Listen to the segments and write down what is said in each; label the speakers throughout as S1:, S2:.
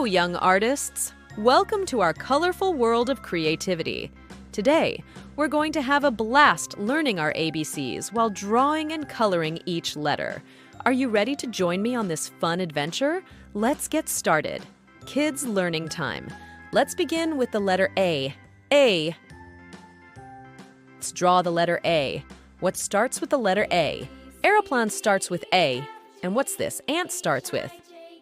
S1: young artists! Welcome to our colorful world of creativity. Today, we're going to have a blast learning our ABCs while drawing and coloring each letter. Are you ready to join me on this fun adventure? Let's get started. Kids learning time. Let's begin with the letter A. A. Let's draw the letter A. What starts with the letter A? Aeroplan starts with A. And what's this? Ant starts with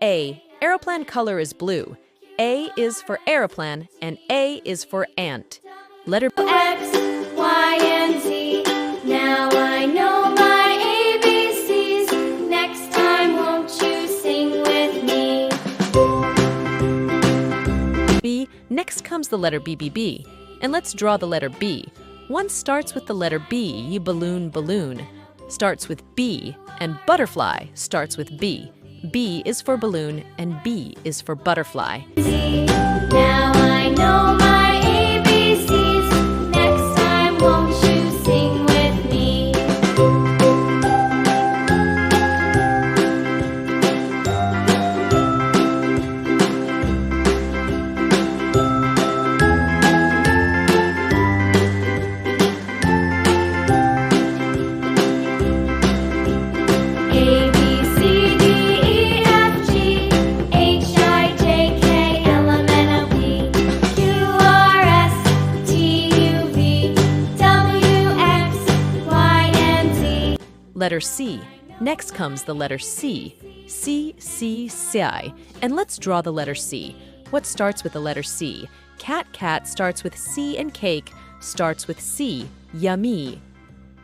S1: A. Aeroplan color is blue. A is for aeroplan and A is for ant. Letter
S2: X, Y, and Z. Now I know my ABCs. Next time, won't you sing with me?
S1: B. Next comes the letter B. And let's draw the letter B. One starts with the letter B. You balloon starts with B, and butterfly starts with B. B is for balloon and B is for butterfly.
S2: Now I know my ABCs. Next time, won't you sing with me? A, B, C, D, E, F, G, H, I, J, K, L, M, N, O, P, Q, R, S, T, U, V, W, X, Y, and Z.
S1: Letter C. Next comes the letter C. C. And let's draw the letter C. What starts with the letter C? Cat starts with C and cake starts with C. Yummy.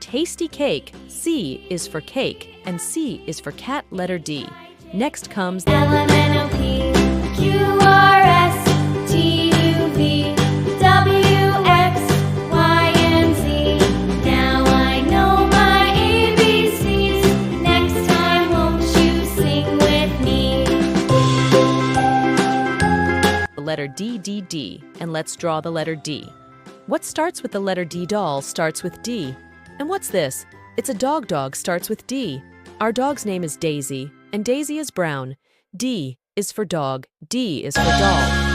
S1: Tasty cake. C is for cake and C is for cat, letter D. Next comes
S2: L, M, N, O, P, Q, R, S, T, U, V, W, X, Y, and Z. Now I know my ABCs. Next time, won't you sing with me?
S1: the letter D. And let's draw the letter D. What starts with the letter D? Doll starts with D. And what's this? It's a dog starts with D. Our dog's name is Daisy, and Daisy is brown. D is for dog, D is for doll.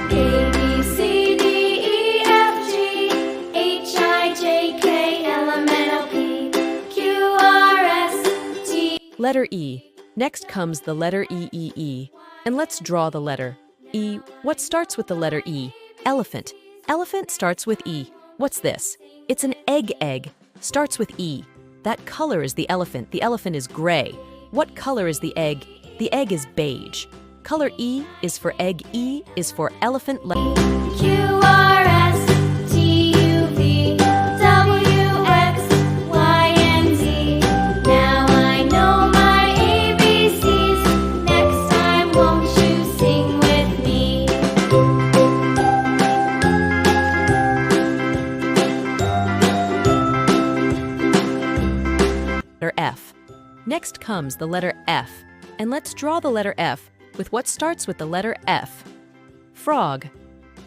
S2: A, B, C, D, E, F, G, H, I, J, K, L, M, N, O, P, Q, R, S, T.
S1: Letter E. Next comes the letter E. And let's draw the letter E. What starts with the letter E? Elephant. Elephant starts with E. What's this? It's an egg. Starts with E. That color is the elephant. The elephant is gray. What color is the egg? The egg is beige. Color E is for egg. E is for elephant.
S2: Q, R, S, T, U, V, W, X, Y, and Z. Now I know my ABCs. Next time, won't you sing with me?
S1: Letter F. Next comes the letter F. And let's draw the letter F with what starts with the letter F. Frog.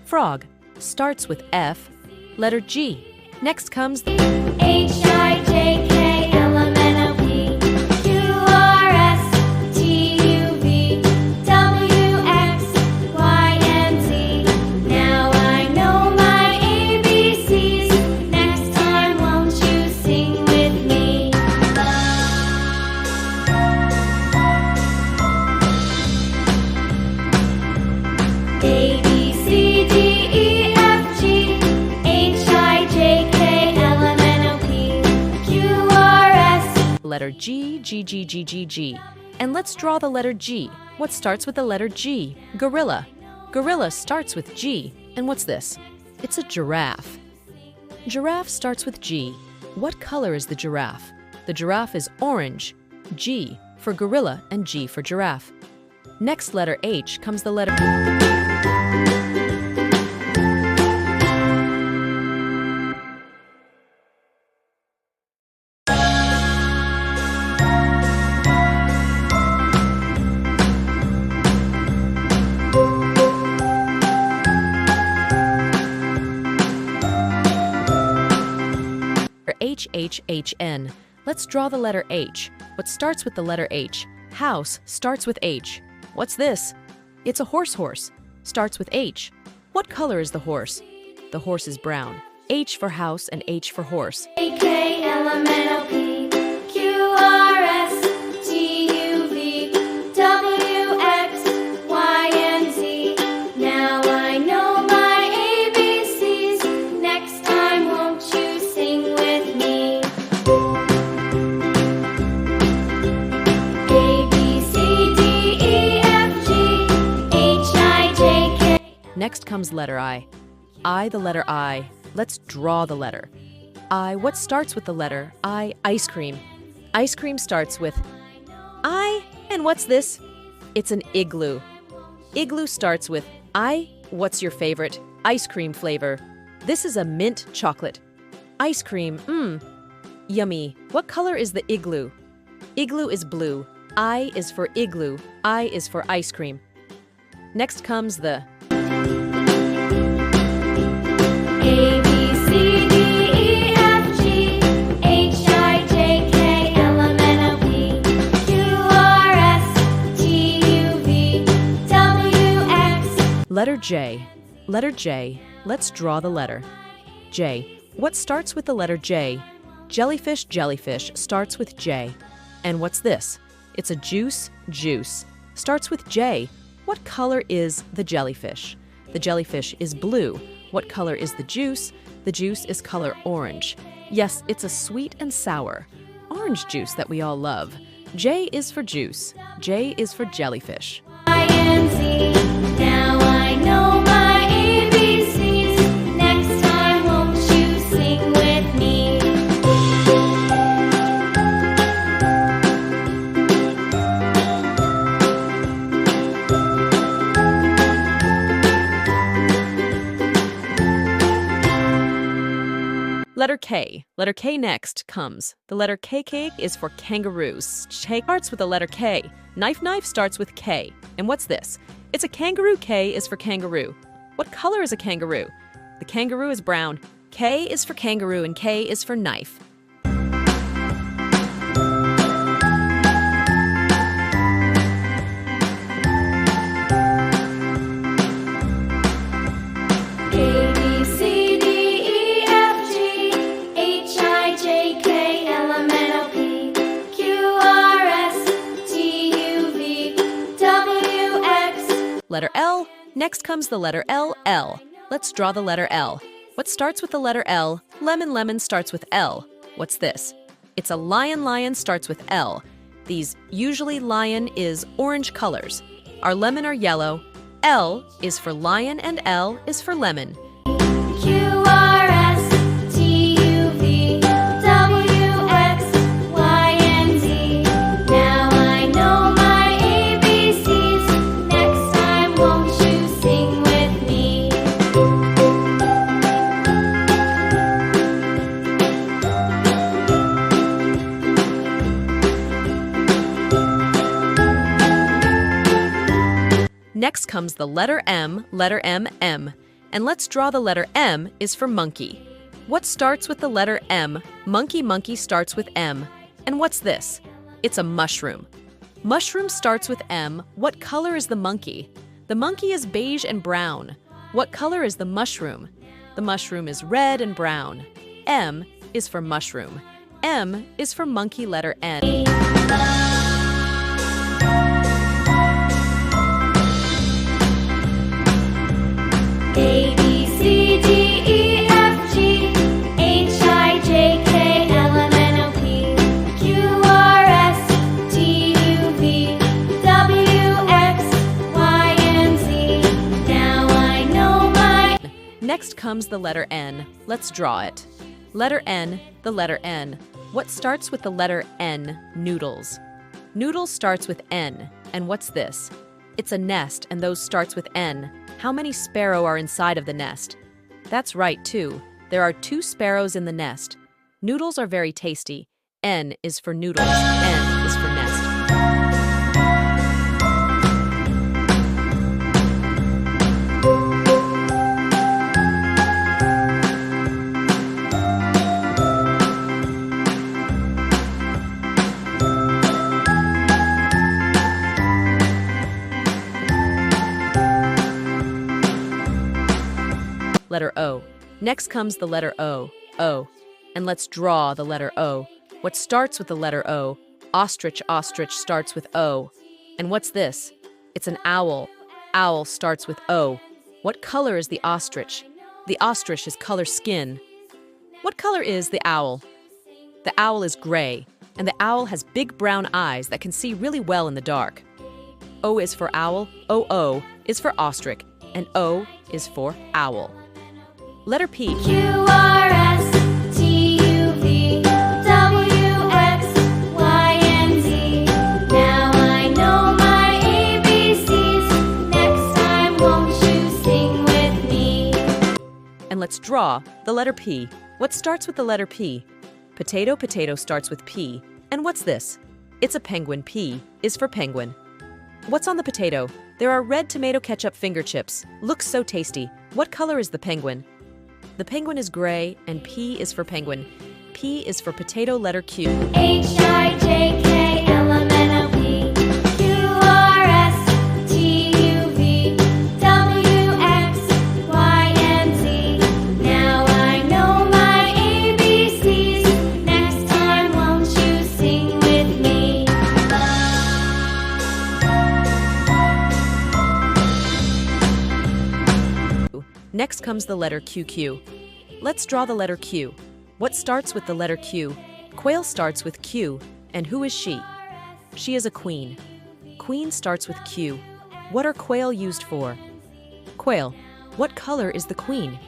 S1: Frog starts with F. Letter G. Next comes the
S2: H, I, J, K, L, M, N, O, P, Q, R, S, T, U, V, W, X, Y, and Z. Now I know my ABCs. Next time, won't you sing with me? A, B, C, D, E, F, G, H, I, J, K, L, M, N, O, P, Q, R, S.
S1: letter G. And let's draw the letter G. What starts with the letter G? Gorilla. Gorilla starts with G. And what's this? It's a giraffe. Giraffe starts with G. What color is the giraffe? The giraffe is orange. G for gorilla and G for giraffe. Next letter H comes the letter H-H-H-N. Let's draw the letter H. What starts with the letter H? House starts with H. What's this? It's a horse. Starts with H. What color is the horse? The horse is brown. H for house and H for horse.
S2: AKLMNOPQRSTUVWXYZ. Now I know my ABCs. Next time, won't you sing with me? A, B, C, D, E, F, G, H, I, J, K.
S1: Next comes letter I. The letter I. Let's draw the letter. I. What starts with the letter I? Ice cream. Ice cream starts with I. And what's this? It's an igloo. Igloo starts with I. What's your favorite? Ice cream flavor. This is a mint chocolate. Ice cream. Yummy. What color is the igloo? Igloo is blue. I is for igloo. I is for ice cream. Next comes the
S2: A, B, C, D, E, F, G, H, I, J, K, L, M, N, O, P, Q, R, S, T, U, V, W, X.
S1: letter J. Letter J. Let's draw the letter. J. What starts with the letter J? Jellyfish starts with J. And what's this? It's a juice. Starts with J. What color is the jellyfish? The jellyfish is blue. What color is the juice? The juice is color orange. Yes, it's a sweet and sour orange juice that we all love. J is for juice. J is for jellyfish.
S2: INZ. Now I know my ABCs. Next time, won't you sing with me?
S1: Letter K. Letter K next comes. The letter KK is for kangaroos. K starts with the letter K. Knife starts with K. And what's this? It's a kangaroo. K is for kangaroo. What color is a kangaroo? The kangaroo is brown. K is for kangaroo and K is for knife.
S2: A, B, C, D, E, F, G, H, I, J, K, L, M, N, O, P, Q, R, S, T, U, V, W, X.
S1: Letter L. Next comes the letter L. Let's draw the letter L. What starts with the letter L? Lemon starts with L. What's this? It's a lion starts with L. These usually lion is orange colors. Our lemon are yellow. L is for lion and L is for lemon.
S2: Q, R, S, T, U, V, W, X, Y, and Z. Now I know my ABCs. Next time, won't you sing with me?
S1: Next comes the letter M, M. And let's draw the letter M is for monkey. What starts with the letter M? Monkey starts with M. And what's this? It's a mushroom. Mushroom starts with M. What color is the monkey? The monkey is beige and brown. What color is the mushroom? The mushroom is red and brown. M is for mushroom. M is for monkey, letter N.
S2: A, B, C, D, E, F, G, H, I, J, K, L, M, N, O, P, Q, R, S, T, U, V, W, X, Y, and Z. Now I know my...
S1: Next comes the letter N. Let's draw it. Letter N, the letter N. What starts with the letter N? Noodles. Noodles starts with N. And what's this? It's a nest, and those starts with N. How many sparrow are inside of the nest? That's right, 2. There are 2 sparrows in the nest. Noodles are very tasty. N is for noodles. N is for nest. Letter O. Next comes the letter O. O. And let's draw the letter O. What starts with the letter O? Ostrich, ostrich starts with O. And what's this? It's an owl. Owl starts with O. What color is the ostrich? The ostrich is color skin. What color is the owl? The owl is gray, and the owl has big brown eyes that can see really well in the dark. O is for owl, O is for ostrich, and O is for owl. Letter P.
S2: Q R S T U V W X Y and Z. Now I know my ABCs. Next time, won't you sing with me?
S1: And let's draw the letter P. What starts with the letter P? Potato, potato starts with P. And what's this? It's a penguin. P is for penguin. What's on the potato? There are red tomato ketchup finger chips. Looks so tasty. What color is the penguin? The penguin is gray, and P is for penguin. P is for potato, letter Q.
S2: H I J K L M N O P Q R S T U V W X Y and Z. Now I know my ABCs. Next time, won't you sing with me?
S1: Next comes the letter QQ. Let's draw the letter Q. What starts with the letter Q? Quail starts with Q. And who is she? She is a queen. Queen starts with Q. What are quail used for? Quail. What color is the queen?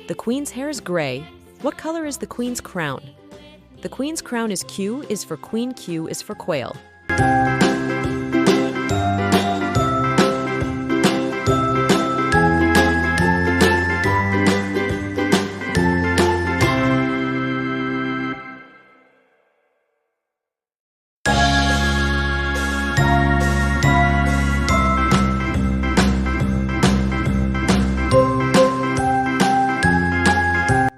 S1: The queen's hair is gray. What color is the queen's crown? The queen's crown is Q is for queen, Q is for quail.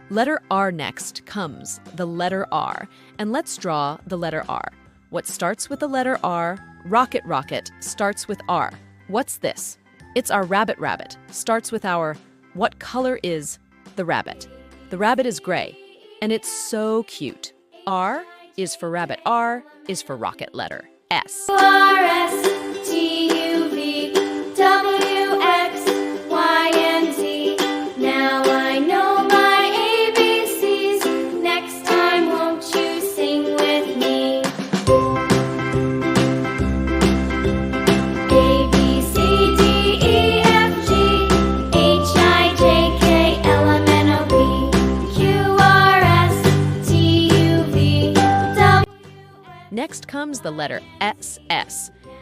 S1: Letter R next comes, the letter R, and let's draw the letter R. What starts with the letter R? Rocket, rocket, starts with R. What's this? It's our rabbit, rabbit, starts with our. What color is the rabbit? The rabbit is gray, and it's so cute. R is for rabbit, R is for rocket, letter S.
S2: Q R S T U V W X Y and Z. Now I know my ABCs. Next time, won't you sing with me? A B C D E F G H I J K L M N O P Q R S T U V W.
S1: Next comes the letter S,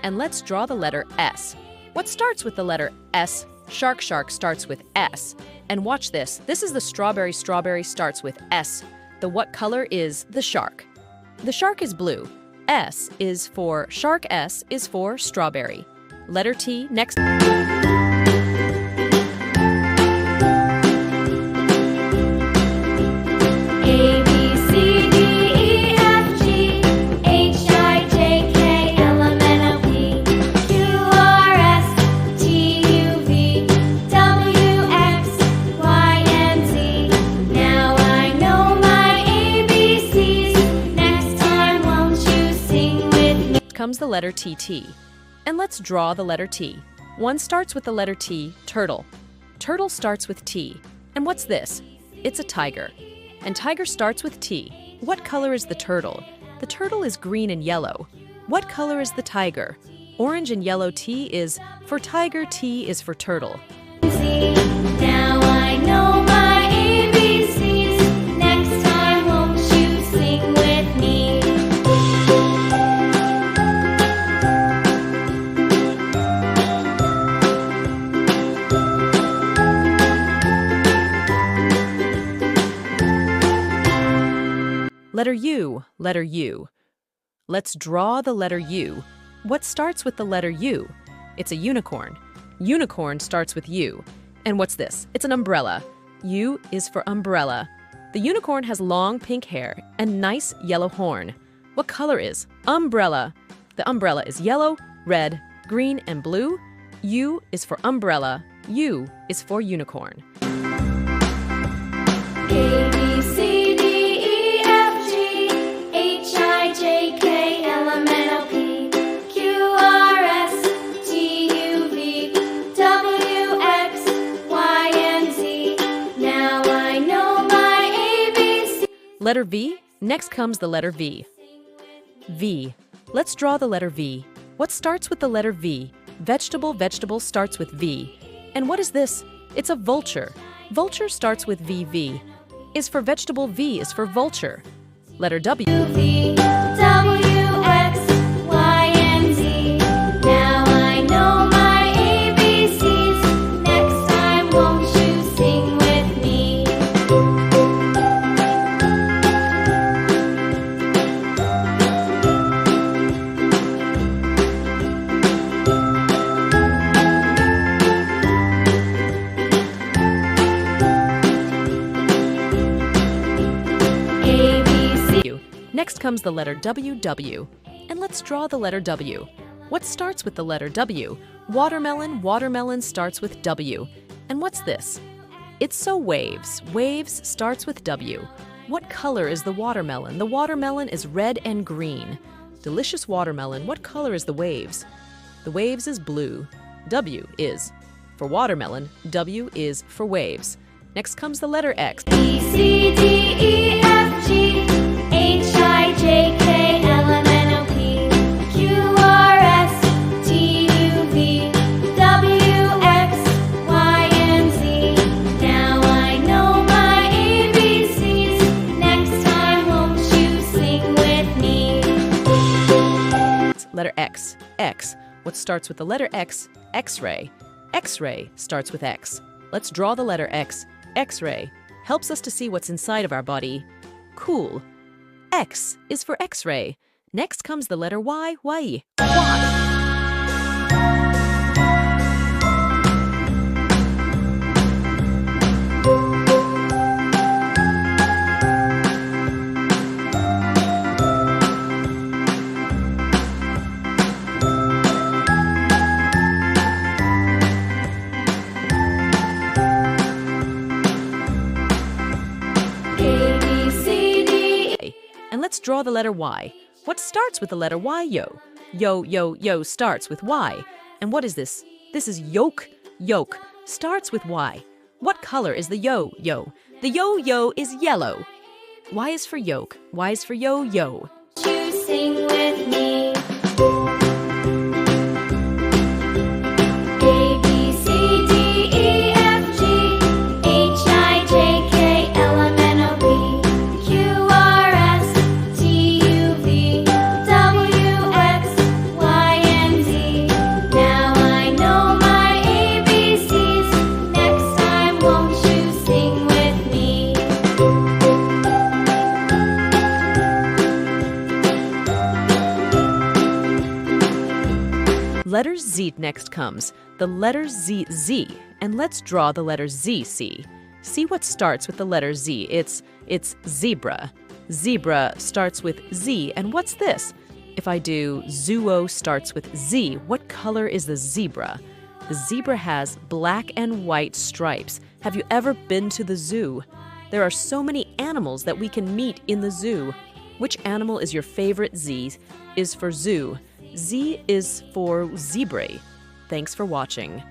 S1: and let's draw the letter S. What starts with the letter S? Shark, shark starts with S. And watch this. This is the strawberry, strawberry starts with S. The what color is the shark? The shark is blue. S is for shark, S is for strawberry. Letter T next.
S2: A B C D E F G H I J K L M N O P Q R S T U V W X Y and Z. Now I know my ABCs. Next time, won't you sing with me?
S1: Comes the letter T. And let's draw the letter T. One starts with the letter T, turtle. Turtle starts with T. And what's this? It's a tiger. And tiger starts with T. What color is the turtle? The turtle is green and yellow. What color is the tiger? Orange and yellow. T is for tiger, T is for turtle.
S2: Now I know my ABCs. Next time, won't you sing with me?
S1: Letter U, letter U. Let's draw the letter U. What starts with the letter U? It's a unicorn. Unicorn starts with U. And what's this? It's an umbrella. U is for umbrella. The unicorn has long pink hair and nice yellow horn. What color is umbrella? The umbrella is yellow, red, green, and blue. U is for umbrella. U is for unicorn.
S2: A, B, C, D, E, F, G, H, I, J, K, L, M, N, O, P, Q, R, S, T, U, V, W, X, Y, and Z. Now I know my ABC.
S1: Letter V. Next comes the letter V. V. Let's draw the letter V. What starts with the letter V? Vegetable starts with V. And what is this? It's a vulture. Vulture starts with VV. Is for vegetable, V is for vulture. Letter W.
S2: V, W, X, Y, and Z. Now I know my ABCs. Next time, won't you sing with me? A, B, C.
S1: Next comes the letter W. And let's draw the letter W. What starts with the letter W? Watermelon starts with W. And what's this? It's so waves. Waves starts with W. What color is the watermelon? The watermelon is red and green. Delicious watermelon. What color is the waves? The waves is blue. W is for watermelon. W is for waves. Next comes the letter X.
S2: B, C, D, E, F, G, H, I, J, K, L, M, N, O, P, Q, R, S, T, U, V, W, X, Y, and Z. Now I know my ABCs. Next time, won't you sing with me?
S1: Letter X. X. What starts with the letter X? X-ray. X-ray starts with X. Let's draw the letter X. X-ray helps us to see what's inside of our body. Cool. X is for X-ray. Next comes the letter Y. Y.
S2: A, B, C, D.
S1: And let's draw the letter Y. What starts with the letter Y? Yo. Yo starts with Y. And what is this? This is yolk. Yolk starts with Y. What color is the yo? The yo is yellow. Y is for yolk. Y is for yo.
S2: You sing with me. A, B, C, D, E, F, G, H, I, J, K, L, M, N, O, P, Q, R, S, T, U, V, W, X, Y, and Z. Now I know my ABCs. Next time, won't you sing with me?
S1: Letter Z next comes. The letter Z. And let's draw the letter Z. See what starts with the letter Z. It's zebra. Zebra starts with Z. And what's this? If I do zoo starts with Z, what color is the zebra? The zebra has black and white stripes. Have you ever been to the zoo? There are so many animals that we can meet in the zoo. Which animal is your favorite? Z is for zoo. Z is for zebra. Thanks for watching.